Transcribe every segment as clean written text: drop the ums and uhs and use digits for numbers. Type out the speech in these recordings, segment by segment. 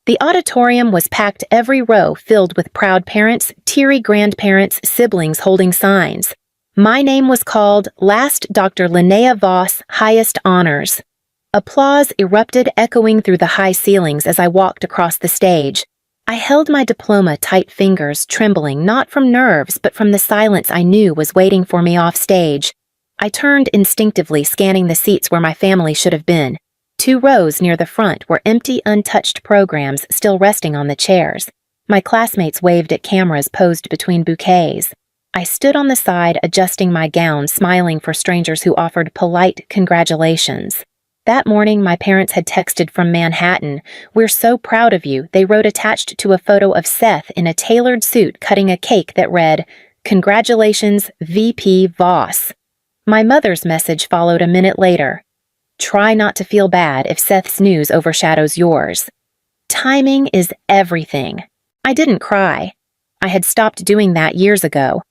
The auditorium was packed every row, filled with proud parents, teary grandparents, siblings holding signs. My name was called, Last Dr. Linnea Voss, Highest Honors. Applause erupted, echoing through the high ceilings as I walked across the stage. I held my diploma tight, fingers trembling, not from nerves, but from the silence I knew was waiting for me off stage. I turned instinctively, scanning the seats where my family should have been. 2 rows near the front were empty, untouched programs still resting on the chairs. My classmates waved at cameras posed between bouquets. I stood on the side, adjusting my gown, smiling for strangers who offered polite congratulations. That morning, my parents had texted from Manhattan. "We're so proud of you," they wrote, attached to a photo of Seth in a tailored suit cutting a cake that read, "Congratulations, VP Voss." My mother's message followed a minute later. "Try not to feel bad if Seth's news overshadows yours." Timing is everything. I didn't cry. I had stopped doing that years ago.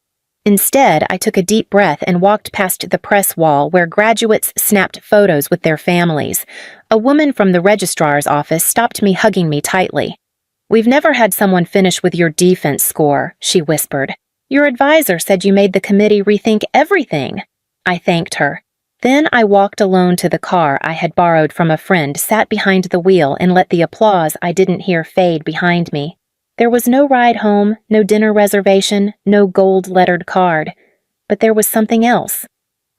Instead, I took a deep breath and walked past the press wall where graduates snapped photos with their families. A woman from the registrar's office stopped me, hugging me tightly. "We've never had someone finish with your defense score," she whispered. "Your advisor said you made the committee rethink everything." I thanked her. Then I walked alone to the car I had borrowed from a friend, sat behind the wheel, and let the applause I didn't hear fade behind me. There was no ride home, no dinner reservation, no gold-lettered card. But there was something else.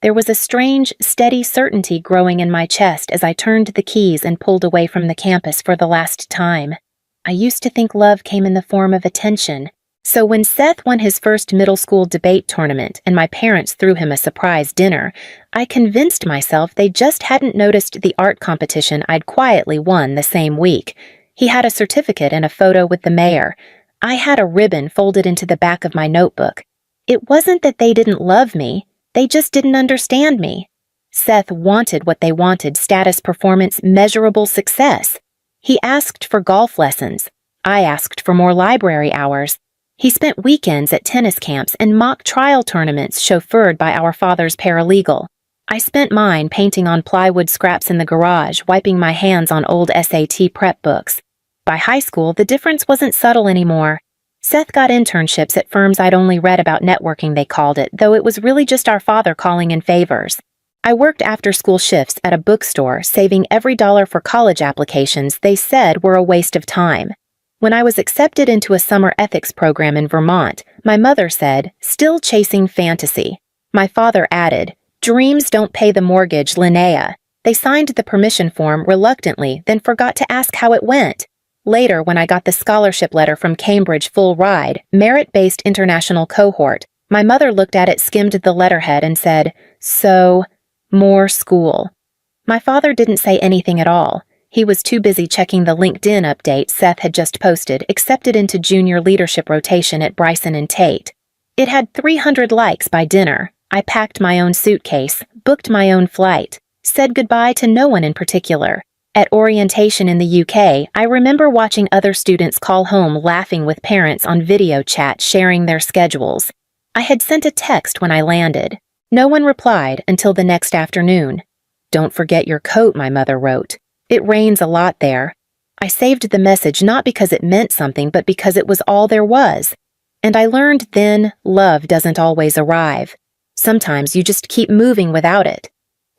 There was a strange, steady certainty growing in my chest as I turned the keys and pulled away from the campus for the last time. I used to think love came in the form of attention. So when Seth won his first middle school debate tournament and my parents threw him a surprise dinner, I convinced myself they just hadn't noticed the art competition I'd quietly won the same week. He had a certificate and a photo with the mayor. I had a ribbon folded into the back of my notebook. It wasn't that they didn't love me, they just didn't understand me. Seth wanted what they wanted: status, performance, measurable success. He asked for golf lessons. I asked for more library hours. He spent weekends at tennis camps and mock trial tournaments chauffeured by our father's paralegal. I spent mine painting on plywood scraps in the garage, wiping my hands on old SAT prep books. By high school, the difference wasn't subtle anymore. Seth got internships at firms I'd only read about, networking they called it, though it was really just our father calling in favors. I worked after-school shifts at a bookstore, saving every dollar for college applications they said were a waste of time. When I was accepted into a summer ethics program in Vermont, my mother said, "Still chasing fantasy." My father added, "Dreams don't pay the mortgage, Linnea." They signed the permission form reluctantly, then forgot to ask how it went. Later, when I got the scholarship letter from Cambridge, full ride, merit-based international cohort, my mother looked at it, skimmed the letterhead, and said, "So, more school." My father didn't say anything at all. He was too busy checking the LinkedIn update Seth had just posted, accepted into junior leadership rotation at Bryson and Tate. It had 300 likes by dinner. I packed my own suitcase, booked my own flight, said goodbye to no one in particular. At orientation in the UK, I remember watching other students call home, laughing with parents on video chat, sharing their schedules. I had sent a text when I landed. No one replied until the next afternoon. "Don't forget your coat," my mother wrote. "It rains a lot there." I saved the message not because it meant something, but because it was all there was. And I learned then, love doesn't always arrive. Sometimes you just keep moving without it.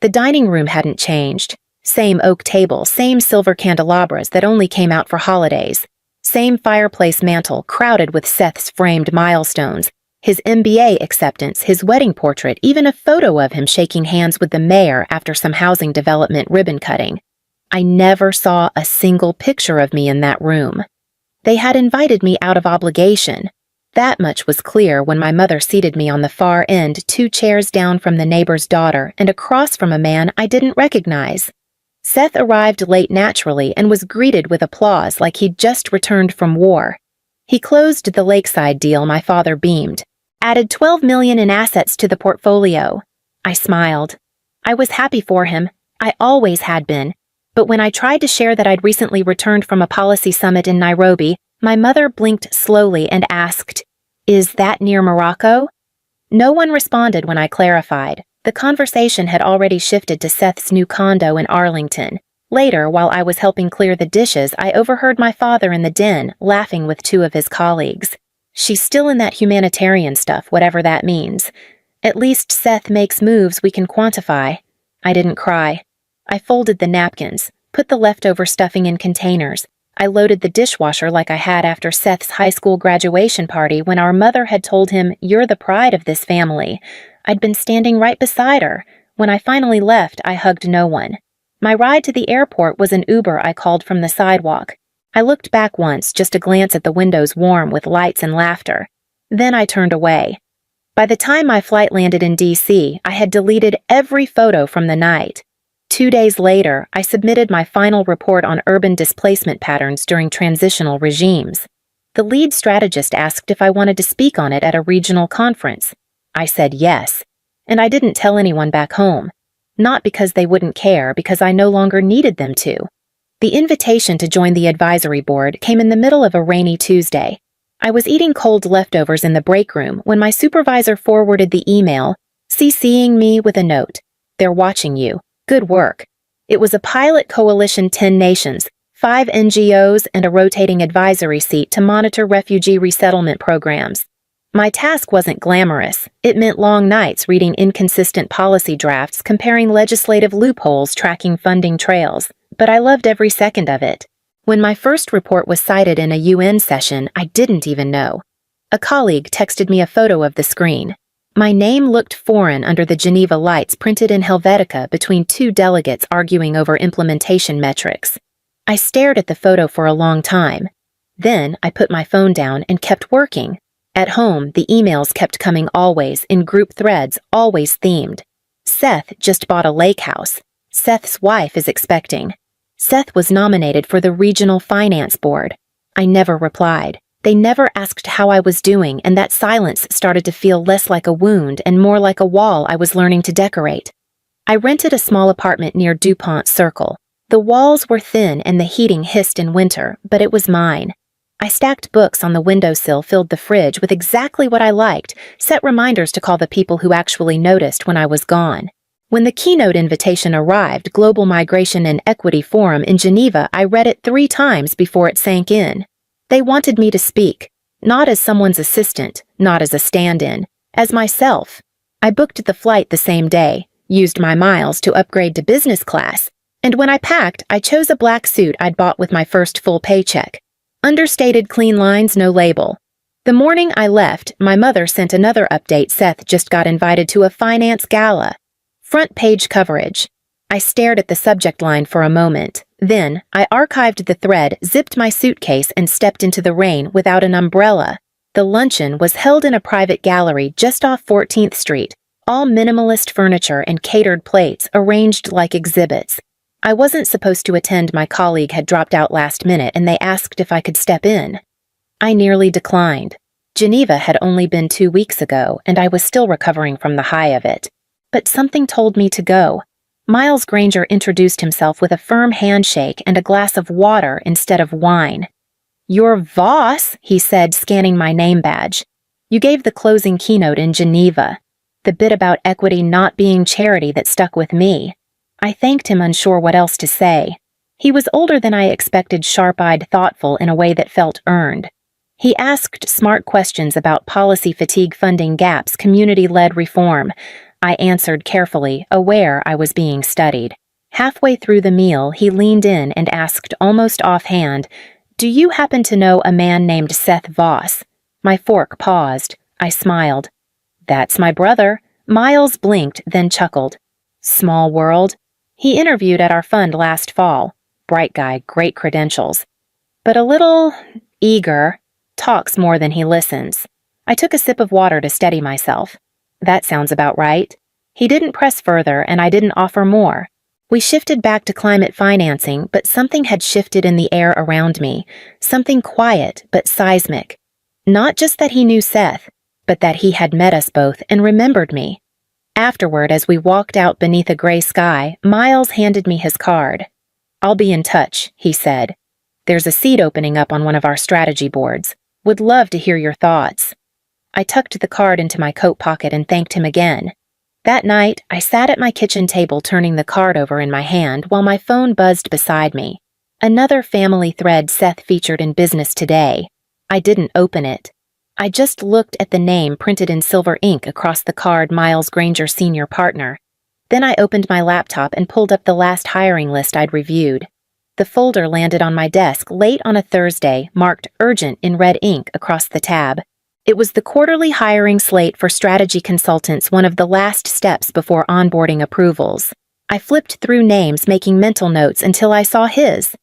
The dining room hadn't changed. Same oak table, same silver candelabras that only came out for holidays. Same fireplace mantel crowded with Seth's framed milestones, his MBA acceptance, his wedding portrait, even a photo of him shaking hands with the mayor after some housing development ribbon cutting. I never saw a single picture of me in that room. They had invited me out of obligation. That much was clear when my mother seated me on the far end, 2 chairs down from the neighbor's daughter and across from a man I didn't recognize. Seth arrived late naturally and was greeted with applause like he'd just returned from war. He closed the Lakeside deal, my father beamed. Added $12 million in assets to the portfolio. I smiled. I was happy for him. I always had been. But when I tried to share that I'd recently returned from a policy summit in Nairobi, my mother blinked slowly and asked, "Is that near Morocco?" No one responded when I clarified. The conversation had already shifted to Seth's new condo in Arlington. Later, while I was helping clear the dishes, I overheard my father in the den, laughing with two of his colleagues. She's still in that humanitarian stuff, whatever that means. At least Seth makes moves we can quantify. I didn't cry. I folded the napkins, put the leftover stuffing in containers. I loaded the dishwasher like I had after Seth's high school graduation party when our mother had told him, "You're the pride of this family." I'd been standing right beside her. When I finally left, I hugged no one. My ride to the airport was an Uber I called from the sidewalk. I looked back once, just to glance at the windows warm with lights and laughter. Then I turned away. By the time my flight landed in D.C., I had deleted every photo from the night. 2 days later, I submitted my final report on urban displacement patterns during transitional regimes. The lead strategist asked if I wanted to speak on it at a regional conference. I said yes, and I didn't tell anyone back home. Not because they wouldn't care, because I no longer needed them to. The invitation to join the advisory board came in the middle of a rainy Tuesday. I was eating cold leftovers in the break room when my supervisor forwarded the email, CCing me with a note. "They're watching you. Good work." It was a pilot coalition 10 nations, 5 NGOs, and a rotating advisory seat to monitor refugee resettlement programs. My task wasn't glamorous. It meant long nights reading inconsistent policy drafts, comparing legislative loopholes, tracking funding trails. But I loved every second of it. When my first report was cited in a UN session, I didn't even know. A colleague texted me a photo of the screen. My name looked foreign under the Geneva lights printed in Helvetica between two delegates arguing over implementation metrics. I stared at the photo for a long time. Then I put my phone down and kept working. At home, the emails kept coming always, in group threads, always themed. Seth just bought a lake house. Seth's wife is expecting. Seth was nominated for the Regional Finance Board. I never replied. They never asked how I was doing, and that silence started to feel less like a wound and more like a wall I was learning to decorate. I rented a small apartment near DuPont Circle. The walls were thin and the heating hissed in winter, but it was mine. I stacked books on the windowsill, filled the fridge with exactly what I liked, set reminders to call the people who actually noticed when I was gone. When the keynote invitation arrived, Global Migration and Equity Forum in Geneva, I read it 3 times before it sank in. They wanted me to speak, not as someone's assistant, not as a stand-in, as myself. I booked the flight the same day, used my miles to upgrade to business class, and when I packed, I chose a black suit I'd bought with my first full paycheck. Understated clean lines, no label. The morning I left, my mother sent another update. Seth just got invited to a finance gala. Front page coverage. I stared at the subject line for a moment. Then, I archived the thread, zipped my suitcase, and stepped into the rain without an umbrella. The luncheon was held in a private gallery just off 14th Street, all minimalist furniture and catered plates arranged like exhibits. I wasn't supposed to attend. My colleague had dropped out last minute, and they asked if I could step in. I nearly declined. Geneva had only been 2 weeks ago, and I was still recovering from the high of it. But something told me to go. Miles Granger introduced himself with a firm handshake and a glass of water instead of wine. "You're Voss," he said, scanning my name badge. "You gave the closing keynote in Geneva. The bit about equity not being charity that stuck with me." I thanked him, unsure what else to say. He was older than I expected, sharp-eyed, thoughtful in a way that felt earned. He asked smart questions about policy fatigue, funding gaps, community-led reform. I answered carefully, aware I was being studied. Halfway through the meal, he leaned in and asked almost offhand, "Do you happen to know a man named Seth Voss?" My fork paused. I smiled. "That's my brother." Miles blinked, then chuckled. "Small world. He interviewed at our fund last fall. Bright guy, great credentials. But a little eager. Talks more than he listens." I took a sip of water to steady myself. That sounds about right. He didn't press further, and I didn't offer more. We shifted back to climate financing, but something had shifted in the air around me. Something quiet, but seismic. Not just that he knew Seth, but that he had met us both and remembered me. Afterward, as we walked out beneath a gray sky, Miles handed me his card. "I'll be in touch," he said. "There's a seat opening up on one of our strategy boards. Would love to hear your thoughts." I tucked the card into my coat pocket and thanked him again. That night, I sat at my kitchen table turning the card over in my hand while my phone buzzed beside me. Another family thread Seth featured in Business Today. I didn't open it. I just looked at the name printed in silver ink across the card, Miles Granger, Senior Partner. Then I opened my laptop and pulled up the last hiring list I'd reviewed. The folder landed on my desk late on a Thursday, marked Urgent in red ink across the tab. It was the quarterly hiring slate for strategy consultants, one of the last steps before onboarding approvals. I flipped through names, making mental notes until I saw his.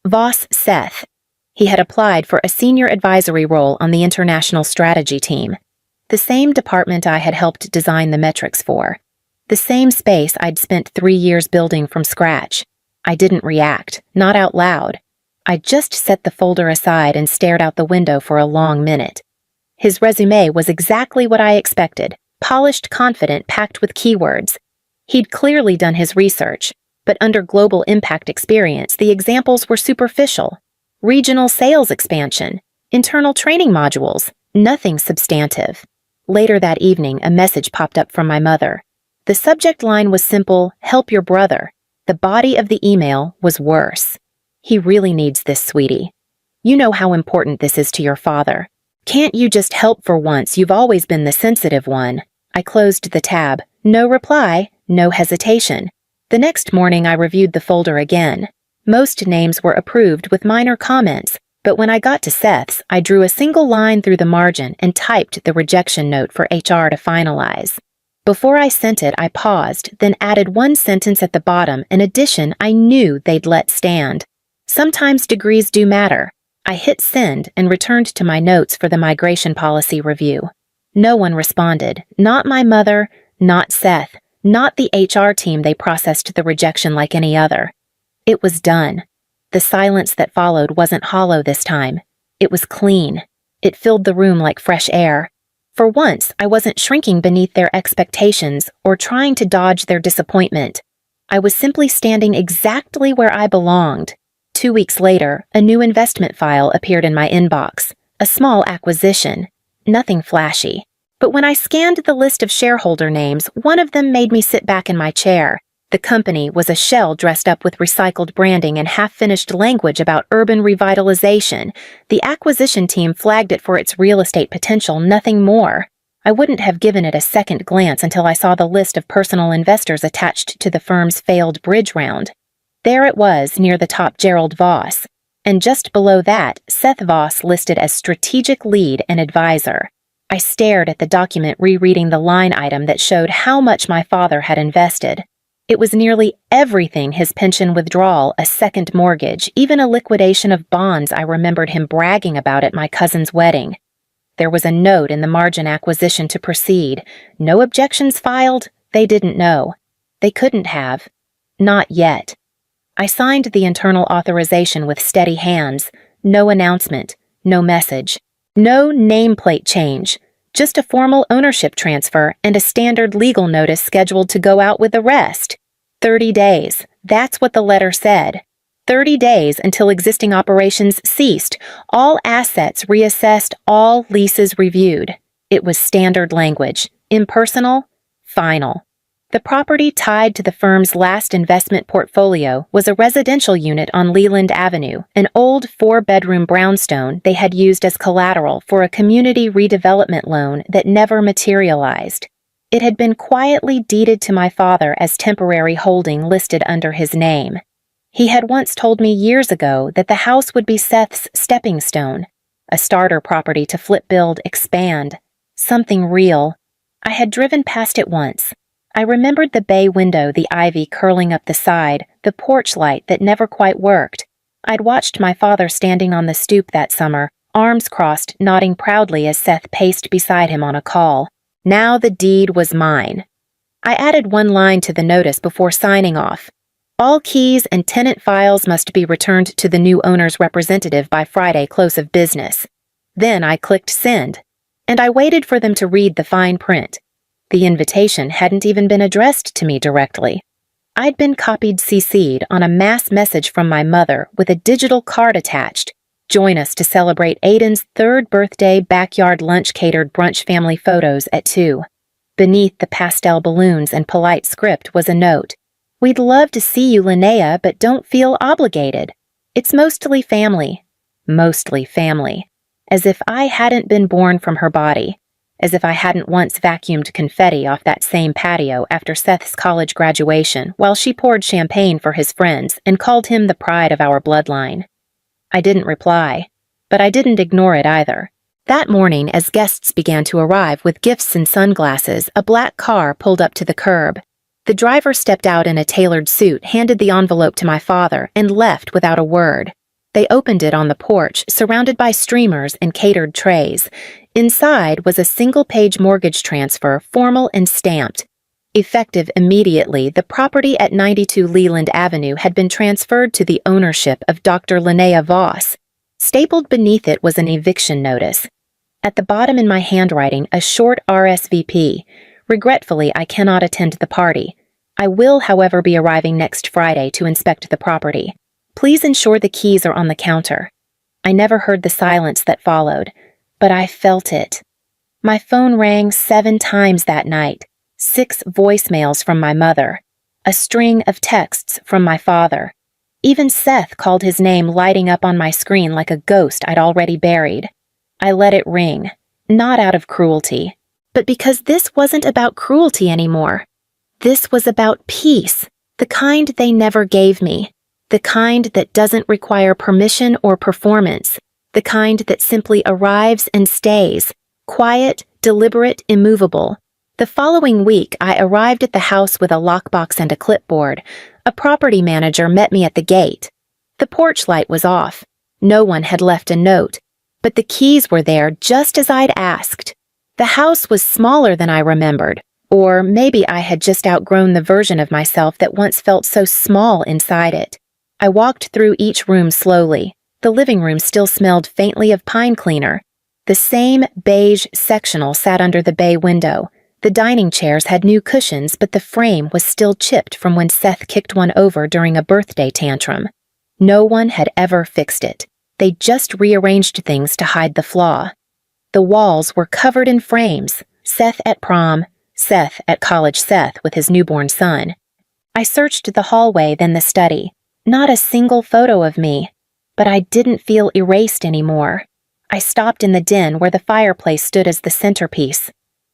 Voss Seth. He had applied for a senior advisory role on the international strategy team. The same department I had helped design the metrics for. The same space I'd spent 3 years building from scratch. I didn't react, not out loud. I just set the folder aside and stared out the window for a long minute. His resume was exactly what I expected, polished, confident, packed with keywords. He'd clearly done his research, but under global impact experience, the examples were superficial. Regional sales expansion, internal training modules, nothing substantive. Later that evening, a message popped up from my mother. The subject line was simple, "Help your brother." The body of the email was worse. "He really needs this, sweetie. You know how important this is to your father. Can't you just help for once? You've always been the sensitive one." I closed the tab. No reply, no hesitation. The next morning I reviewed the folder again. Most names were approved with minor comments, but when I got to Seth's, I drew a single line through the margin and typed the rejection note for HR to finalize. Before I sent it, I paused, then added one sentence at the bottom, an addition I knew they'd let stand. Sometimes degrees do matter. I hit send and returned to my notes for the migration policy review. No one responded. Not my mother, not Seth, not the HR team. They processed the rejection like any other. It was done. The silence that followed wasn't hollow this time. It was clean. It filled the room like fresh air. For once, I wasn't shrinking beneath their expectations or trying to dodge their disappointment. I was simply standing exactly where I belonged. 2 weeks later, a new investment file appeared in my inbox. A small acquisition. Nothing flashy. But when I scanned the list of shareholder names, one of them made me sit back in my chair. The company was a shell dressed up with recycled branding and half-finished language about urban revitalization. The acquisition team flagged it for its real estate potential, nothing more. I wouldn't have given it a second glance until I saw the list of personal investors attached to the firm's failed bridge round. There it was, near the top, Gerald Voss. And just below that, Seth Voss listed as strategic lead and advisor. I stared at the document, rereading the line item that showed how much my father had invested. It was nearly everything: his pension withdrawal, a second mortgage, even a liquidation of bonds I remembered him bragging about at my cousin's wedding. There was a note in the margin: acquisition to proceed. No objections filed. They didn't know. They couldn't have. Not yet. I signed the internal authorization with steady hands. No announcement. No message. No nameplate change. Just a formal ownership transfer and a standard legal notice scheduled to go out with the rest. 30 days. That's what the letter said. 30 days until existing operations ceased, all assets reassessed, all leases reviewed. It was standard language. Impersonal. Final. The property tied to the firm's last investment portfolio was a residential unit on Leland Avenue, an old 4-bedroom brownstone they had used as collateral for a community redevelopment loan that never materialized. It had been quietly deeded to my father as temporary holding, listed under his name. He had once told me years ago that the house would be Seth's stepping stone, a starter property to flip, build, expand. Something real. I had driven past it once. I remembered the bay window, the ivy curling up the side, the porch light that never quite worked. I'd watched my father standing on the stoop that summer, arms crossed, nodding proudly as Seth paced beside him on a call. Now the deed was mine. I added one line to the notice before signing off. All keys and tenant files must be returned to the new owner's representative by Friday close of business. Then I clicked send, and I waited for them to read the fine print. The invitation hadn't even been addressed to me directly. I'd been copied, CC'd on a mass message from my mother with a digital card attached. Join us to celebrate Aiden's 3rd birthday, backyard lunch, catered brunch, family photos at 2. Beneath the pastel balloons and polite script was a note. "We'd love to see you, Linnea, but don't feel obligated. It's mostly family." Mostly family. As if I hadn't been born from her body. As if I hadn't once vacuumed confetti off that same patio after Seth's college graduation while she poured champagne for his friends and called him the pride of our bloodline. I didn't reply, but I didn't ignore it either. That morning, as guests began to arrive with gifts and sunglasses, a black car pulled up to the curb. The driver stepped out in a tailored suit, handed the envelope to my father, and left without a word. They opened it on the porch, surrounded by streamers and catered trays. Inside was a single-page mortgage transfer, formal and stamped. Effective immediately, the property at 92 Leland Avenue had been transferred to the ownership of Dr. Linnea Voss. Stapled beneath it was an eviction notice. At the bottom in my handwriting, a short RSVP. Regretfully, I cannot attend the party. I will, however, be arriving next Friday to inspect the property. Please ensure the keys are on the counter. I never heard the silence that followed, but I felt it. My phone rang 7 times that night, 6 voicemails from my mother, a string of texts from my father. Even Seth called his name lighting up on my screen like a ghost I'd already buried. I let it ring, not out of cruelty, but because this wasn't about cruelty anymore. This was about peace, the kind they never gave me. The kind that doesn't require permission or performance. The kind that simply arrives and stays. Quiet, deliberate, immovable. The following week, I arrived at the house with a lockbox and a clipboard. A property manager met me at the gate. The porch light was off. No one had left a note. But the keys were there just as I'd asked. The house was smaller than I remembered. Or maybe I had just outgrown the version of myself that once felt so small inside it. I walked through each room slowly. The living room still smelled faintly of pine cleaner. The same beige sectional sat under the bay window. The dining chairs had new cushions, but the frame was still chipped from when Seth kicked one over during a birthday tantrum. No one had ever fixed it. They just rearranged things to hide the flaw. The walls were covered in frames. Seth at prom, Seth at college Seth with his newborn son. I searched the hallway, then the study. Not a single photo of me, but I didn't feel erased anymore. I stopped in the den where the fireplace stood as the centerpiece.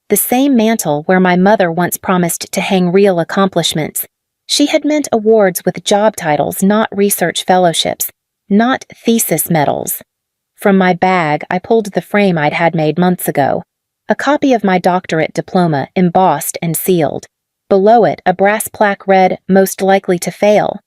The same mantel where my mother once promised to hang real accomplishments. She had meant awards with job titles, not research fellowships, not thesis medals. From my bag, I pulled the frame I'd had made months ago. A copy of my doctorate diploma, embossed and sealed. Below it, a brass plaque read, "Most likely to fail."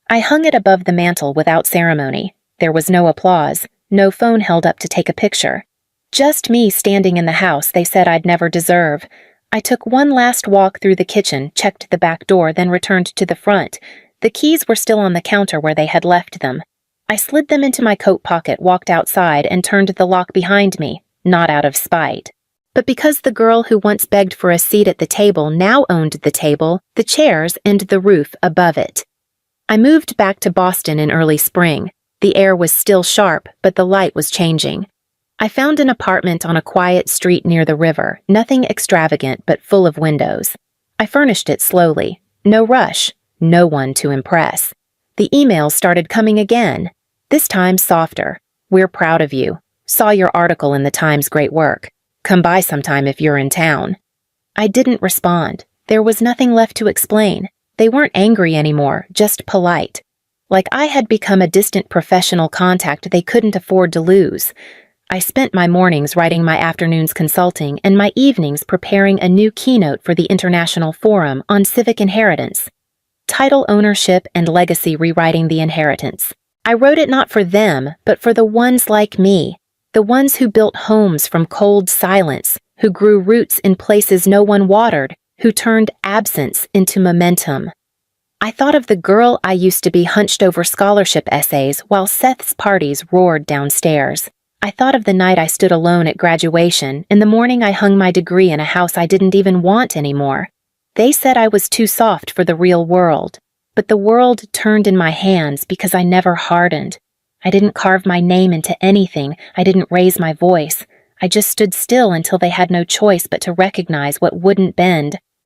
I hung it above the mantel without ceremony. There was no applause, no phone held up to take a picture. Just me standing in the house they said I'd never deserve. I took one last walk through the kitchen, checked the back door, then returned to the front. The keys were still on the counter where they had left them. I slid them into my coat pocket, walked outside, and turned the lock behind me, not out of spite. But because the girl who once begged for a seat at the table now owned the table, the chairs, and the roof above it. I moved back to Boston in early spring. The air was still sharp, but the light was changing. I found an apartment on a quiet street near the river, nothing extravagant but full of windows. I furnished it slowly. No rush, no one to impress. The emails started coming again, this time softer. "We're proud of you. Saw your article in the Times, great work. Come by sometime if you're in town." I didn't respond. There was nothing left to explain. They weren't angry anymore, just polite. Like I had become a distant professional contact they couldn't afford to lose. I spent my mornings writing, my afternoons consulting, and my evenings preparing a new keynote for the International Forum on Civic Inheritance. Title ownership and legacy rewriting the inheritance. I wrote it not for them, but for the ones like me. The ones who built homes from cold silence, who grew roots in places no one watered, who turned absence into momentum. I thought of the girl I used to be hunched over scholarship essays while Seth's parties roared downstairs. I thought of the night I stood alone at graduation, and the morning I hung my degree in a house I didn't even want anymore. They said I was too soft for the real world, but the world turned in my hands because I never hardened. I didn't carve my name into anything, I didn't raise my voice. I just stood still until they had no choice but to recognize what wouldn't bend.